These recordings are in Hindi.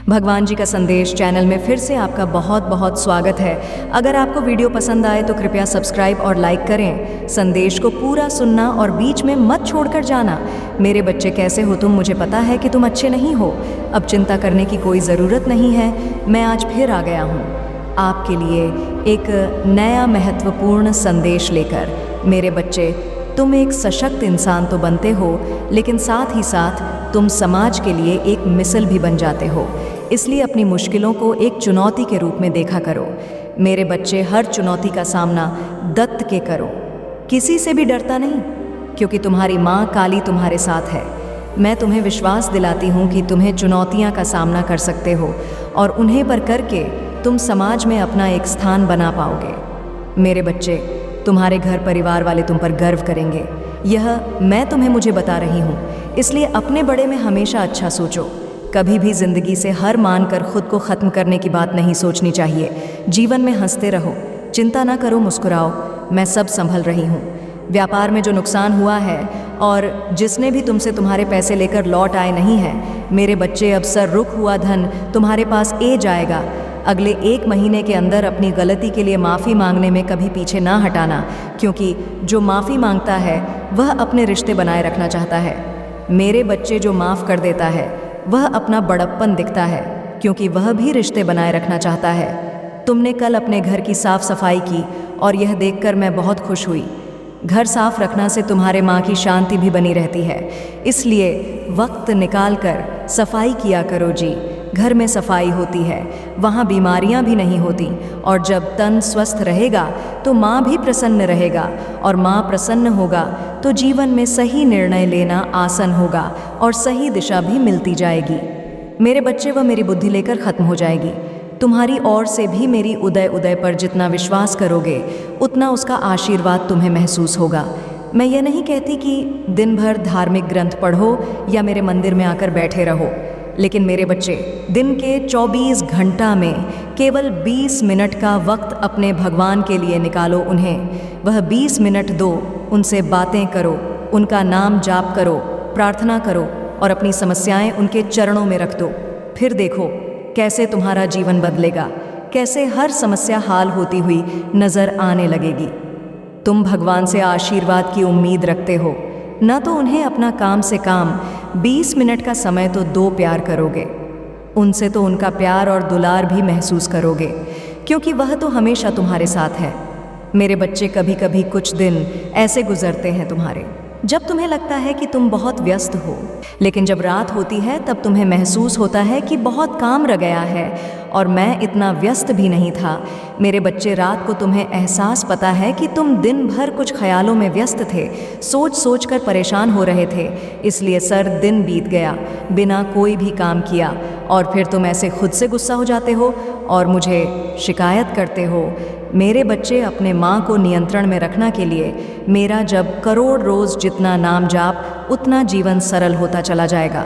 भगवान जी का संदेश चैनल में फिर से आपका बहुत बहुत स्वागत है। अगर आपको वीडियो पसंद आए तो कृपया सब्सक्राइब और लाइक करें। संदेश को पूरा सुनना और बीच में मत छोड़कर जाना। मेरे बच्चे कैसे हो तुम, मुझे पता है कि तुम अच्छे नहीं हो। अब चिंता करने की कोई ज़रूरत नहीं है। मैं आज फिर आ गया हूँ आपके लिए एक नया महत्वपूर्ण संदेश लेकर। मेरे बच्चे, तुम एक सशक्त इंसान तो बनते हो, लेकिन साथ ही साथ तुम समाज के लिए एक मिसाल भी बन जाते हो। इसलिए अपनी मुश्किलों को एक चुनौती के रूप में देखा करो। मेरे बच्चे, हर चुनौती का सामना दत्त के करो, किसी से भी डरता नहीं, क्योंकि तुम्हारी माँ काली तुम्हारे साथ है। मैं तुम्हें विश्वास दिलाती हूँ कि तुम्हें चुनौतियाँ का सामना कर सकते हो और उन्हें पर करके तुम समाज में अपना एक स्थान बना पाओगे। मेरे बच्चे, तुम्हारे घर परिवार वाले तुम पर गर्व करेंगे। यह मैं तुम्हें मुझे बता रही हूँ, इसलिए अपने बड़े में हमेशा अच्छा सोचो। कभी भी जिंदगी से हार मानकर खुद को ख़त्म करने की बात नहीं सोचनी चाहिए। जीवन में हंसते रहो, चिंता ना करो, मुस्कुराओ। मैं सब संभल रही हूँ। व्यापार में जो नुकसान हुआ है और जिसने भी तुमसे तुम्हारे पैसे लेकर लौट आए नहीं है, मेरे बच्चे, अब सर रुक हुआ धन तुम्हारे पास जाएगा। अगले 1 महीने के अंदर अपनी गलती के लिए माफ़ी मांगने में कभी पीछे ना हटाना, क्योंकि जो माफ़ी मांगता है वह अपने रिश्ते बनाए रखना चाहता है। मेरे बच्चे, जो माफ़ कर देता है वह अपना बड़प्पन दिखता है, क्योंकि वह भी रिश्ते बनाए रखना चाहता है। तुमने कल अपने घर की साफ सफाई की और यह देखकर मैं बहुत खुश हुई। घर साफ रखना से तुम्हारे माँ की शांति भी बनी रहती है, इसलिए वक्त निकाल कर सफाई किया करो जी। घर में सफाई होती है, वहाँ बीमारियाँ भी नहीं होती, और जब तन स्वस्थ रहेगा तो माँ भी प्रसन्न रहेगा, और माँ प्रसन्न होगा तो जीवन में सही निर्णय लेना आसान होगा और सही दिशा भी मिलती जाएगी। मेरे बच्चे, वह मेरी बुद्धि लेकर ख़त्म हो जाएगी। तुम्हारी ओर से भी मेरी उदय पर जितना विश्वास करोगे उतना उसका आशीर्वाद तुम्हें महसूस होगा। मैं ये नहीं कहती कि दिन भर धार्मिक ग्रंथ पढ़ो या मेरे मंदिर में आकर बैठे रहो, लेकिन मेरे बच्चे, दिन के 24 घंटा में केवल 20 मिनट का वक्त अपने भगवान के लिए निकालो। उन्हें वह 20 मिनट दो, उनसे बातें करो, उनका नाम जाप करो, प्रार्थना करो और अपनी समस्याएं उनके चरणों में रख दो। फिर देखो कैसे तुम्हारा जीवन बदलेगा, कैसे हर समस्या हाल होती हुई नज़र आने लगेगी। तुम भगवान से आशीर्वाद की उम्मीद रखते हो, न तो उन्हें अपना काम से काम 20 मिनट का समय तो दो, प्यार करोगे उनसे तो उनका प्यार और दुलार भी महसूस करोगे, क्योंकि वह तो हमेशा तुम्हारे साथ है। मेरे बच्चे, कभी कभी कुछ दिन ऐसे गुजरते हैं तुम्हारे जब तुम्हें लगता है कि तुम बहुत व्यस्त हो, लेकिन जब रात होती है तब तुम्हें महसूस होता है कि बहुत काम रह गया है और मैं इतना व्यस्त भी नहीं था। मेरे बच्चे, रात को तुम्हें एहसास पता है कि तुम दिन भर कुछ ख्यालों में व्यस्त थे, सोच सोच कर परेशान हो रहे थे, इसलिए सर दिन बीत गया बिना कोई भी काम किया, और फिर तुम ऐसे खुद से गुस्सा हो जाते हो और मुझे शिकायत करते हो। मेरे बच्चे, अपने माँ को नियंत्रण में रखना के लिए मेरा जब करोड़ रोज़ जितना नाम जाप, उतना जीवन सरल होता चला जाएगा।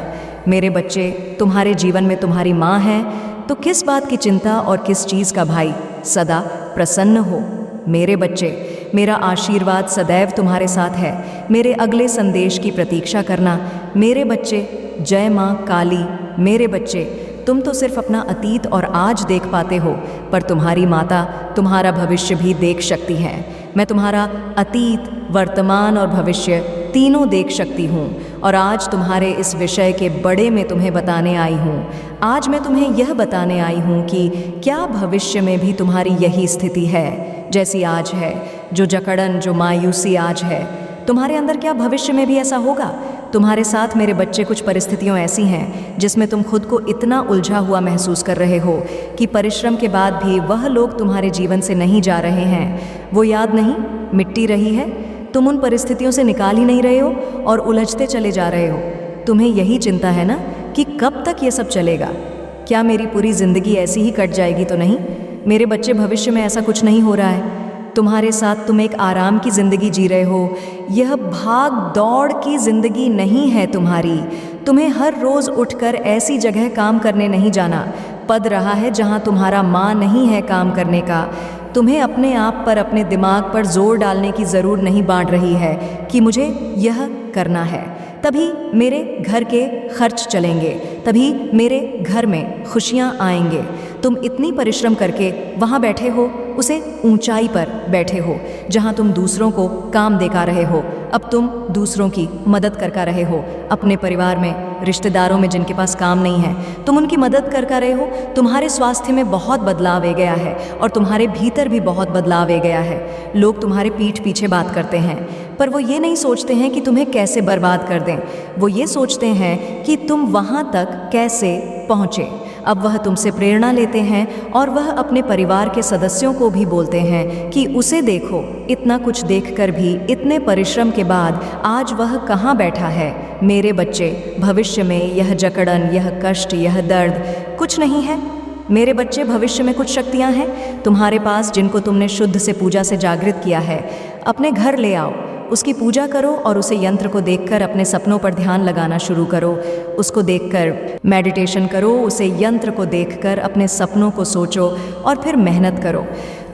मेरे बच्चे, तुम्हारे जीवन में तुम्हारी माँ है तो किस बात की चिंता और किस चीज़ का भाई, सदा प्रसन्न हो। मेरे बच्चे, मेरा आशीर्वाद सदैव तुम्हारे साथ है। मेरे अगले संदेश की प्रतीक्षा करना। मेरे बच्चे, जय माँ काली। मेरे बच्चे, तुम तो सिर्फ अपना अतीत और आज देख पाते हो, पर तुम्हारी माता तुम्हारा भविष्य भी देख सकती है। मैं तुम्हारा अतीत, वर्तमान और भविष्य तीनों देख सकती हूँ, और आज तुम्हारे इस विषय के बड़े में तुम्हें बताने आई हूँ। आज मैं तुम्हें यह बताने आई हूँ कि क्या भविष्य में भी तुम्हारी यही स्थिति है जैसी आज है, जो जकड़न, जो मायूसी आज है तुम्हारे अंदर, क्या भविष्य में भी ऐसा होगा? तुम्हारे साथ मेरे बच्चे कुछ परिस्थितियाँ ऐसी हैं जिसमें तुम खुद को इतना उलझा हुआ महसूस कर रहे हो कि परिश्रम के बाद भी वह लोग तुम्हारे जीवन से नहीं जा रहे हैं। वो याद नहीं मिट्टी रही है, तुम उन परिस्थितियों से निकाल ही नहीं रहे हो और उलझते चले जा रहे हो। तुम्हें यही चिंता है ना कि कब तक ये सब चलेगा? क्या मेरी पूरी ज़िंदगी ऐसी ही कट जाएगी तो नहीं? मेरे बच्चे, भविष्य में ऐसा कुछ नहीं हो रहा है। तुम्हारे साथ तुम एक आराम की ज़िंदगी जी रहे हो। यह भाग दौड़ की ज़िंदगी नहीं है तुम्हारी। तुम्हें हर रोज़ उठकर ऐसी जगह काम करने नहीं जाना पड़ रहा है जहाँ तुम्हारा माँ नहीं है काम करने का। तुम्हें अपने आप पर, अपने दिमाग पर जोर डालने की ज़रूर नहीं बांट रही है कि मुझे यह करना है। तभी मेरे घर के खर्च चलेंगे, तभी मेरे घर में खुशियाँ आएंगे। तुम इतनी परिश्रम करके वहाँ बैठे हो, उसे ऊंचाई पर बैठे हो जहाँ तुम दूसरों को काम देकर रहे हो। अब तुम दूसरों की मदद कर रहे हो, अपने परिवार में, रिश्तेदारों में जिनके पास काम नहीं है, तुम उनकी मदद कर रहे हो। तुम्हारे स्वास्थ्य में बहुत बदलाव आ गया है और तुम्हारे भीतर भी बहुत बदलाव आ गया है। लोग तुम्हारे पीठ पीछे बात करते हैं, पर वो ये नहीं सोचते हैं कि तुम्हें कैसे बर्बाद कर दें। वो ये सोचते हैं कि तुम वहाँ तक कैसे पहुँचे। अब वह तुमसे प्रेरणा लेते हैं और वह अपने परिवार के सदस्यों को भी बोलते हैं कि उसे देखो, इतना कुछ देखकर भी, इतने परिश्रम के बाद आज वह कहाँ बैठा है। मेरे बच्चे, भविष्य में यह जकड़न, यह कष्ट, यह दर्द कुछ नहीं है। मेरे बच्चे, भविष्य में कुछ शक्तियाँ हैं तुम्हारे पास जिनको तुमने शुद्ध से पूजा से जागृत किया है। अपने घर ले आओ, उसकी पूजा करो और उसे यंत्र को देखकर अपने सपनों पर ध्यान लगाना शुरू करो। उसको देखकर मेडिटेशन करो, उसे यंत्र को देखकर अपने सपनों को सोचो और फिर मेहनत करो।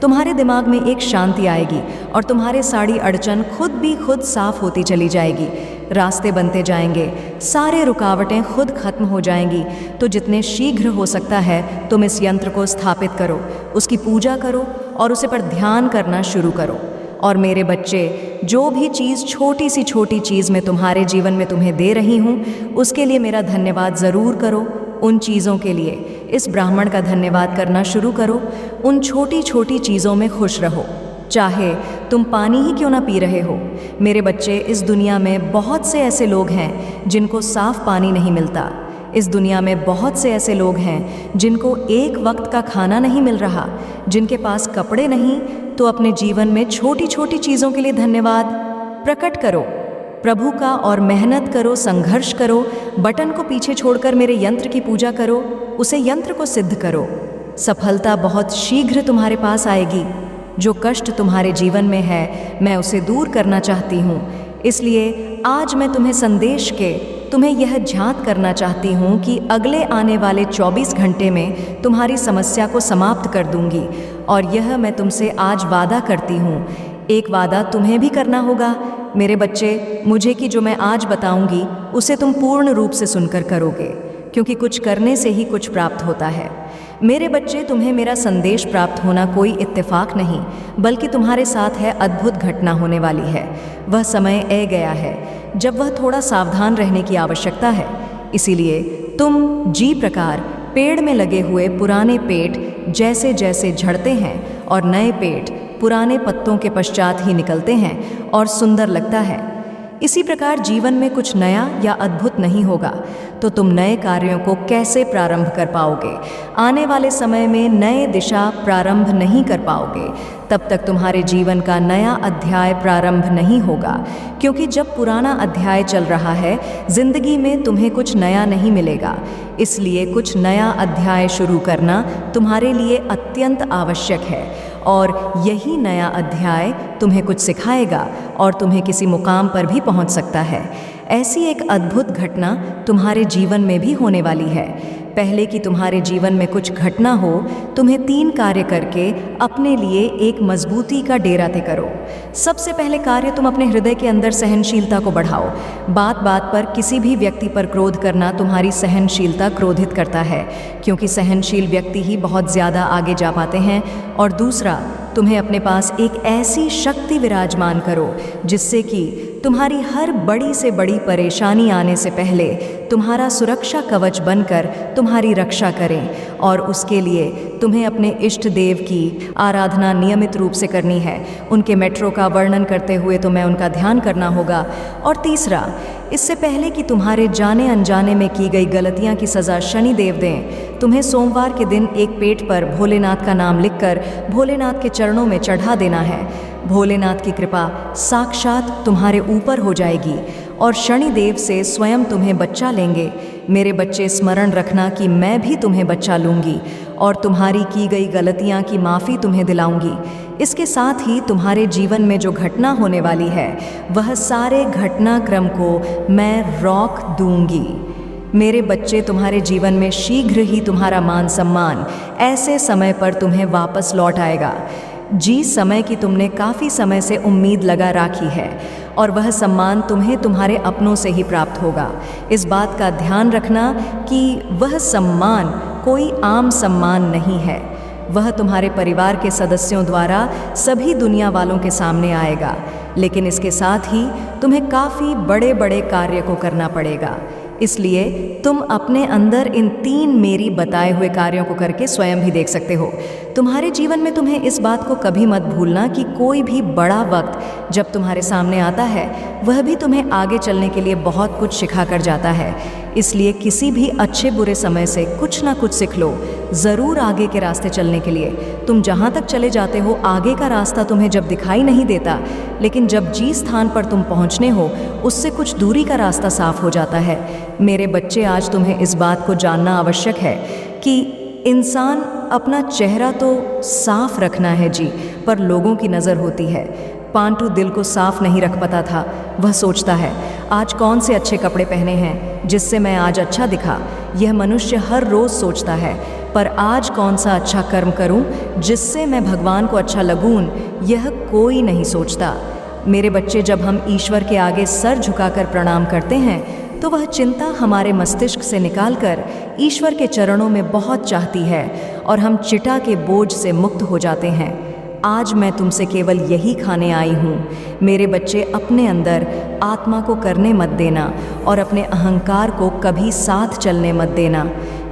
तुम्हारे दिमाग में एक शांति आएगी और तुम्हारे सारी अड़चन खुद साफ होती चली जाएगी। रास्ते बनते जाएंगे, सारे रुकावटें खुद खत्म हो जाएंगी। तो जितने शीघ्र हो सकता है तुम इस यंत्र को स्थापित करो, उसकी पूजा करो और उसे पर ध्यान करना शुरू करो। और मेरे बच्चे, जो भी चीज़, छोटी सी छोटी चीज़ मैं तुम्हारे जीवन में तुम्हें दे रही हूँ, उसके लिए मेरा धन्यवाद ज़रूर करो। उन चीज़ों के लिए इस ब्राह्मण का धन्यवाद करना शुरू करो। उन छोटी छोटी चीज़ों में खुश रहो, चाहे तुम पानी ही क्यों ना पी रहे हो। मेरे बच्चे, इस दुनिया में बहुत से ऐसे लोग हैं जिनको साफ पानी नहीं मिलता। इस दुनिया में बहुत से ऐसे लोग हैं जिनको एक वक्त का खाना नहीं मिल रहा, जिनके पास कपड़े नहीं। तो अपने जीवन में छोटी छोटी चीज़ों के लिए धन्यवाद प्रकट करो प्रभु का और मेहनत करो, संघर्ष करो। बटन को पीछे छोड़कर मेरे यंत्र की पूजा करो, उसे यंत्र को सिद्ध करो। सफलता बहुत शीघ्र तुम्हारे पास आएगी। जो कष्ट तुम्हारे जीवन में है, मैं उसे दूर करना चाहती हूँ। इसलिए आज मैं तुम्हें संदेश के तुम्हें यह झांक करना चाहती हूँ कि अगले आने वाले 24 घंटे में तुम्हारी समस्या को समाप्त कर दूंगी। और यह मैं तुमसे आज वादा करती हूँ। एक वादा तुम्हें भी करना होगा मेरे बच्चे, मुझे कि जो मैं आज बताऊंगी उसे तुम पूर्ण रूप से सुनकर करोगे, क्योंकि कुछ करने से ही कुछ प्राप्त होता है। मेरे बच्चे, तुम्हें मेरा संदेश प्राप्त होना कोई इत्तेफाक नहीं, बल्कि तुम्हारे साथ है अद्भुत घटना होने वाली है। वह समय आ गया है जब वह थोड़ा सावधान रहने की आवश्यकता है। इसीलिए तुम जी प्रकार पेड़ में लगे हुए पुराने पेट जैसे जैसे झड़ते हैं और नए पेट पुराने पत्तों के पश्चात ही निकलते हैं और सुंदर लगता है, इसी प्रकार जीवन में कुछ नया या अद्भुत नहीं होगा तो तुम नए कार्यों को कैसे प्रारंभ कर पाओगे। आने वाले समय में नए दिशा प्रारंभ नहीं कर पाओगे, तब तक तुम्हारे जीवन का नया अध्याय प्रारंभ नहीं होगा। क्योंकि जब पुराना अध्याय चल रहा है, जिंदगी में तुम्हें कुछ नया नहीं मिलेगा। इसलिए कुछ नया अध्याय शुरू करना तुम्हारे लिए अत्यंत आवश्यक है। और यही नया अध्याय तुम्हें कुछ सिखाएगा और तुम्हें किसी मुकाम पर भी पहुंच सकता है। ऐसी एक अद्भुत घटना तुम्हारे जीवन में भी होने वाली है। पहले कि तुम्हारे जीवन में कुछ घटना हो, तुम्हें 3 कार्य करके अपने लिए एक मजबूती का डेरा तय करो। सबसे पहले कार्य, तुम अपने हृदय के अंदर सहनशीलता को बढ़ाओ। बात बात पर किसी भी व्यक्ति पर क्रोध करना तुम्हारी सहनशीलता क्रोधित करता है, क्योंकि सहनशील व्यक्ति ही बहुत ज़्यादा आगे जा पाते हैं। और दूसरा, तुम्हें अपने पास एक ऐसी शक्ति विराजमान करो जिससे कि तुम्हारी हर बड़ी से बड़ी परेशानी आने से पहले तुम्हारा सुरक्षा कवच बनकर तुम्हारी रक्षा करें। और उसके लिए तुम्हें अपने इष्ट देव की आराधना नियमित रूप से करनी है। उनके मेट्रो का वर्णन करते हुए तुम्हें उनका ध्यान करना होगा। और तीसरा, इससे पहले कि तुम्हारे जाने अनजाने में की गई गलतियां की सज़ा शनि देव दें, तुम्हें सोमवार के दिन एक पेट पर भोलेनाथ का नाम लिखकर भोलेनाथ के चरणों में चढ़ा देना है। भोलेनाथ की कृपा साक्षात तुम्हारे ऊपर हो जाएगी और शनिदेव से स्वयं तुम्हें बच्चा लेंगे। मेरे बच्चे, स्मरण रखना कि मैं भी तुम्हें बच्चा लूँगी और तुम्हारी की गई गलतियाँ की माफ़ी तुम्हें दिलाऊंगी। इसके साथ ही तुम्हारे जीवन में जो घटना होने वाली है, वह सारे घटनाक्रम को मैं रोक दूंगी। मेरे बच्चे, तुम्हारे जीवन में शीघ्र ही तुम्हारा मान सम्मान ऐसे समय पर तुम्हें वापस लौट आएगा जिस समय की तुमने काफ़ी समय से उम्मीद लगा रखी है। और वह सम्मान तुम्हें तुम्हारे अपनों से ही प्राप्त होगा। इस बात का ध्यान रखना कि वह सम्मान कोई आम सम्मान नहीं है। वह तुम्हारे परिवार के सदस्यों द्वारा सभी दुनिया वालों के सामने आएगा, लेकिन इसके साथ ही तुम्हें काफ़ी बड़े बड़े कार्य को करना पड़ेगा। इसलिए तुम अपने अंदर इन 3 मेरी बताए हुए कार्यों को करके स्वयं भी देख सकते हो। तुम्हारे जीवन में तुम्हें इस बात को कभी मत भूलना कि कोई भी बड़ा वक्त जब तुम्हारे सामने आता है वह भी तुम्हें आगे चलने के लिए बहुत कुछ सिखा कर जाता है। इसलिए किसी भी अच्छे बुरे समय से कुछ ना कुछ सीख लो, ज़रूर आगे के रास्ते चलने के लिए। तुम जहाँ तक चले जाते हो आगे का रास्ता तुम्हें जब दिखाई नहीं देता, लेकिन जब जिस स्थान पर तुम पहुँचने हो उससे कुछ दूरी का रास्ता साफ हो जाता है। मेरे बच्चे, आज तुम्हें इस बात को जानना आवश्यक है कि इंसान अपना चेहरा तो साफ रखना है जी, पर लोगों की नज़र होती है। पांटू दिल को साफ नहीं रख पाता था। वह सोचता है, आज कौन से अच्छे कपड़े पहने हैं जिससे मैं आज अच्छा दिखा। यह मनुष्य हर रोज़ सोचता है, पर आज कौन सा अच्छा कर्म करूं जिससे मैं भगवान को अच्छा लगूं, यह कोई नहीं सोचता। मेरे बच्चे, जब हम ईश्वर के आगे सर झुकाकर प्रणाम करते हैं तो वह चिंता हमारे मस्तिष्क से निकालकर ईश्वर के चरणों में बहुत चाहती है और हम चिता के बोझ से मुक्त हो जाते हैं। आज मैं तुमसे केवल यही खाने आई हूँ। मेरे बच्चे, अपने अंदर आत्मा को करने मत देना और अपने अहंकार को कभी साथ चलने मत देना,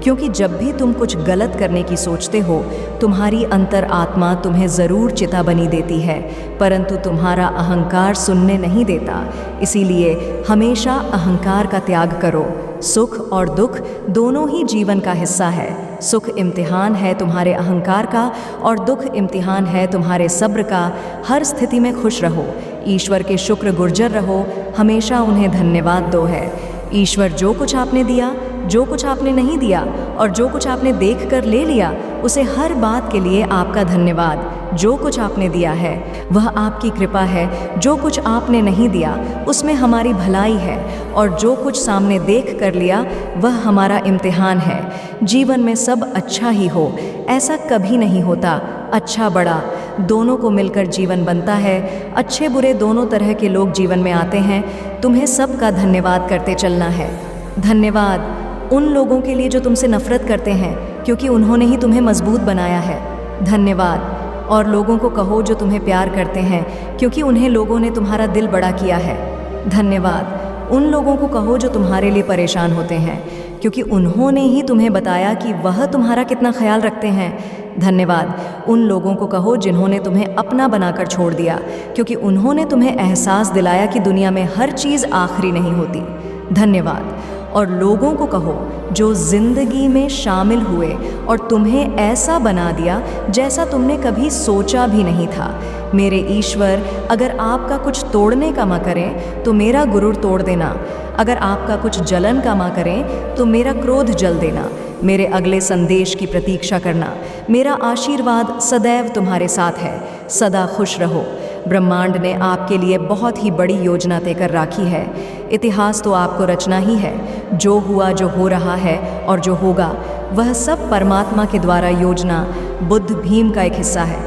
क्योंकि जब भी तुम कुछ गलत करने की सोचते हो तुम्हारी अंतर आत्मा तुम्हें ज़रूर चिता बनी देती है, परंतु तुम्हारा अहंकार सुनने नहीं देता। इसीलिए हमेशा अहंकार का त्याग करो। सुख और दुख दोनों ही जीवन का हिस्सा है। सुख इम्तिहान है तुम्हारे अहंकार का और दुख इम्तिहान है तुम्हारे सब्र का। हर स्थिति में खुश रहो, ईश्वर के शुक्र गुर्जर रहो, हमेशा उन्हें धन्यवाद दो है। ईश्वर जो कुछ आपने दिया, जो कुछ आपने नहीं दिया और जो कुछ आपने देख कर ले लिया, उसे हर बात के लिए आपका धन्यवाद। जो कुछ आपने दिया है वह आपकी कृपा है, जो कुछ आपने नहीं दिया उसमें हमारी भलाई है, और जो कुछ सामने देख कर लिया वह हमारा इम्तिहान है। जीवन में सब अच्छा ही हो ऐसा कभी नहीं होता। अच्छा बड़ा दोनों को मिलकर जीवन बनता है। अच्छे बुरे दोनों तरह के लोग जीवन में आते हैं। तुम्हें सबका धन्यवाद करते चलना है। धन्यवाद उन लोगों के लिए जो तुमसे नफरत करते हैं, क्योंकि उन्होंने ही तुम्हें मजबूत बनाया है। धन्यवाद और लोगों को कहो जो तुम्हें प्यार करते हैं, क्योंकि उन्हें लोगों ने तुम्हारा दिल बड़ा किया है। धन्यवाद उन लोगों को कहो जो तुम्हारे लिए परेशान होते हैं, क्योंकि उन्होंने ही तुम्हें बताया कि वह तुम्हारा कितना ख्याल रखते हैं। धन्यवाद उन लोगों को कहो जिन्होंने तुम्हें अपना बनाकर छोड़ दिया, क्योंकि उन्होंने तुम्हें एहसास दिलाया कि दुनिया में हर चीज़ आखिरी नहीं होती। धन्यवाद और लोगों को कहो जो ज़िंदगी में शामिल हुए और तुम्हें ऐसा बना दिया जैसा तुमने कभी सोचा भी नहीं था। मेरे ईश्वर, अगर आपका कुछ तोड़ने का माँ करें तो मेरा गुरूर तोड़ देना। अगर आपका कुछ जलन का माँ करें तो मेरा क्रोध जल देना। मेरे अगले संदेश की प्रतीक्षा करना। मेरा आशीर्वाद सदैव तुम्हारे साथ है। सदा खुश रहो। ब्रह्मांड ने आपके लिए बहुत ही बड़ी योजना तय कर राखी है। इतिहास तो आपको रचना ही है। जो हुआ, जो हो रहा है और जो होगा, वह सब परमात्मा के द्वारा योजना बुद्ध भीम का एक हिस्सा है।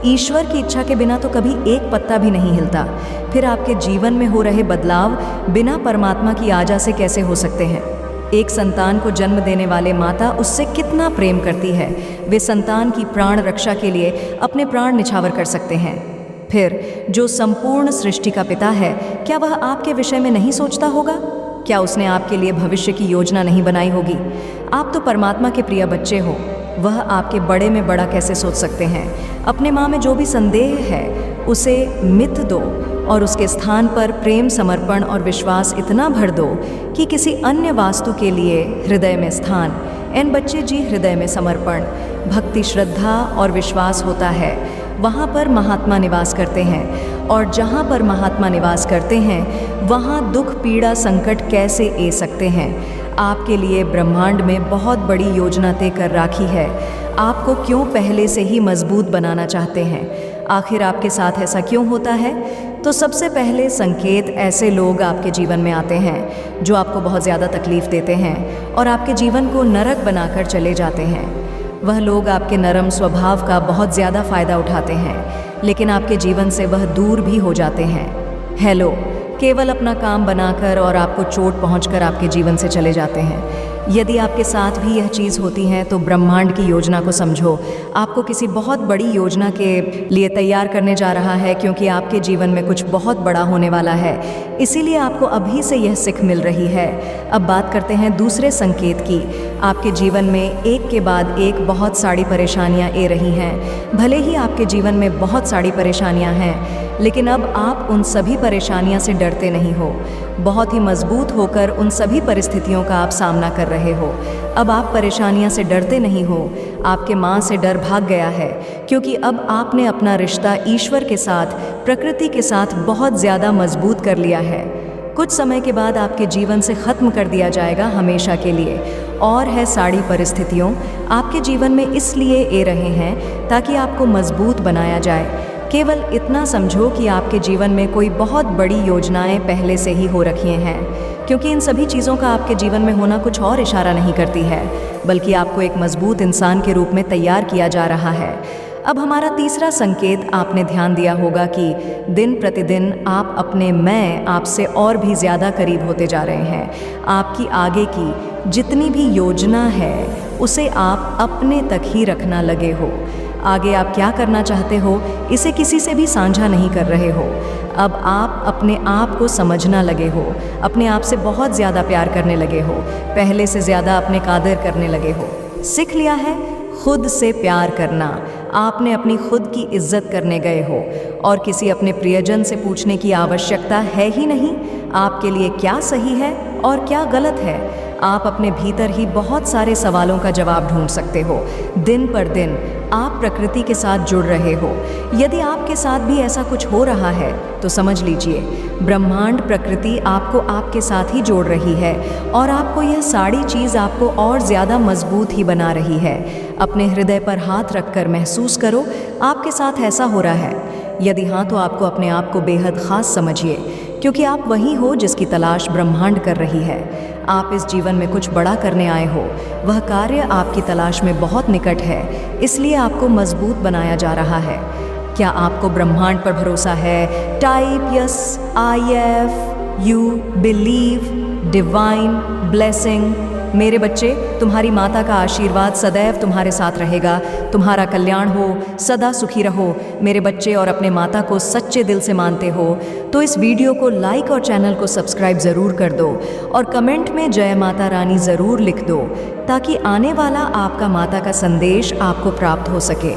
ईश्वर की इच्छा के बिना तो कभी एक पत्ता भी नहीं हिलता। फिर आपके जीवन में हो रहे बदलाव बिना परमात्मा की आज्ञा से कैसे हो सकते हैं? एक संतान को जन्म देने वाले माता उससे कितना प्रेम करती है। वे संतान की प्राण रक्षा के लिए अपने प्राण निछावर कर सकते हैं। फिर जो संपूर्ण सृष्टि का पिता है, क्या वह आपके विषय में नहीं सोचता होगा? क्या उसने आपके लिए भविष्य की योजना नहीं बनाई होगी? आप तो परमात्मा के प्रिय बच्चे हो। वह आपके बड़े में बड़ा कैसे सोच सकते हैं? अपने माँ में जो भी संदेह है उसे मिथ दो और उसके स्थान पर प्रेम, समर्पण और विश्वास इतना भर दो कि किसी अन्य वास्तु के लिए हृदय में स्थान। एन बच्चे जी, हृदय में समर्पण, भक्ति, श्रद्धा और विश्वास होता है, वहाँ पर महात्मा निवास करते हैं। और जहाँ पर महात्मा निवास करते हैं वहाँ दुख, पीड़ा, संकट कैसे ए सकते हैं? आपके लिए ब्रह्मांड में बहुत बड़ी योजना तय कर राखी है। आपको क्यों पहले से ही मजबूत बनाना चाहते हैं? आखिर आपके साथ ऐसा क्यों होता है? तो सबसे पहले संकेत ऐसे लोग आपके जीवन में आते हैं जो आपको बहुत ज़्यादा तकलीफ़ देते हैं और आपके जीवन को नरक बनाकर चले जाते हैं। वह लोग आपके नरम स्वभाव का बहुत ज़्यादा फ़ायदा उठाते हैं, लेकिन आपके जीवन से वह दूर भी हो जाते हैं। हेलो, केवल अपना काम बनाकर और आपको चोट पहुंचकर आपके जीवन से चले जाते हैं। यदि आपके साथ भी यह चीज़ होती है तो ब्रह्मांड की योजना को समझो। आपको किसी बहुत बड़ी योजना के लिए तैयार करने जा रहा है, क्योंकि आपके जीवन में कुछ बहुत बड़ा होने वाला है। इसीलिए आपको अभी से यह सीख मिल रही है। अब बात करते हैं दूसरे संकेत की। आपके जीवन में एक के बाद एक बहुत सारी परेशानियां आ रही हैं। भले ही आपके जीवन में बहुत सारी परेशानियां हैं, लेकिन अब आप उन सभी परेशानियों से डरते नहीं हो। बहुत ही मजबूत होकर उन सभी परिस्थितियों का आप सामना कर रहे हो। अब आप परेशानियों से डरते नहीं हो। आपके माँ से डर भाग गया है, क्योंकि अब आपने अपना रिश्ता ईश्वर के साथ, प्रकृति के साथ बहुत ज़्यादा मजबूत कर लिया है। कुछ समय के बाद आपके जीवन से ख़त्म कर दिया जाएगा हमेशा के लिए। और है सारी परिस्थितियों आपके जीवन में इसलिए आ रहे हैं ताकि आपको मजबूत बनाया जाए। केवल इतना समझो कि आपके जीवन में कोई बहुत बड़ी योजनाएं पहले से ही हो रखी हैं, क्योंकि इन सभी चीज़ों का आपके जीवन में होना कुछ और इशारा नहीं करती है, बल्कि आपको एक मजबूत इंसान के रूप में तैयार किया जा रहा है। अब हमारा तीसरा संकेत आपने ध्यान दिया होगा कि दिन प्रतिदिन आप अपने मैं आपसे और भी ज़्यादा करीब होते जा रहे हैं। आपकी आगे की जितनी भी योजना है उसे आप अपने तक ही रखना लगे हो। आगे आप क्या करना चाहते हो इसे किसी से भी साझा नहीं कर रहे हो। अब आप अपने आप को समझना लगे हो, अपने आप से बहुत ज़्यादा प्यार करने लगे हो, पहले से ज़्यादा अपने कादर करने लगे हो। सीख लिया है खुद से प्यार करना। आपने अपनी खुद की इज्जत करने गए हो और किसी अपने प्रियजन से पूछने की आवश्यकता है ही नहीं आपके लिए क्या सही है और क्या गलत है। आप अपने भीतर ही बहुत सारे सवालों का जवाब ढूंढ सकते हो। दिन पर दिन आप प्रकृति के साथ जुड़ रहे हो। यदि आपके साथ भी ऐसा कुछ हो रहा है तो समझ लीजिए ब्रह्मांड प्रकृति आपको आपके साथ ही जोड़ रही है और आपको यह सारी चीज़ आपको और ज़्यादा मजबूत ही बना रही है। अपने हृदय पर हाथ रखकर महसूस करो आपके साथ ऐसा हो रहा है। यदि हाँ तो आपको अपने आप को बेहद ख़ास समझिए, क्योंकि आप वही हो जिसकी तलाश ब्रह्मांड कर रही है। आप इस जीवन में कुछ बड़ा करने आए हो, वह कार्य आपकी तलाश में बहुत निकट है, इसलिए आपको मजबूत बनाया जा रहा है। क्या आपको ब्रह्मांड पर भरोसा है? Type yes, IF you believe divine blessing. मेरे बच्चे, तुम्हारी माता का आशीर्वाद सदैव तुम्हारे साथ रहेगा। तुम्हारा कल्याण हो, सदा सुखी रहो। मेरे बच्चे और अपने माता को सच्चे दिल से मानते हो तो इस वीडियो को लाइक और चैनल को सब्सक्राइब ज़रूर कर दो और कमेंट में जय माता रानी ज़रूर लिख दो, ताकि आने वाला आपका माता का संदेश आपको प्राप्त हो सके।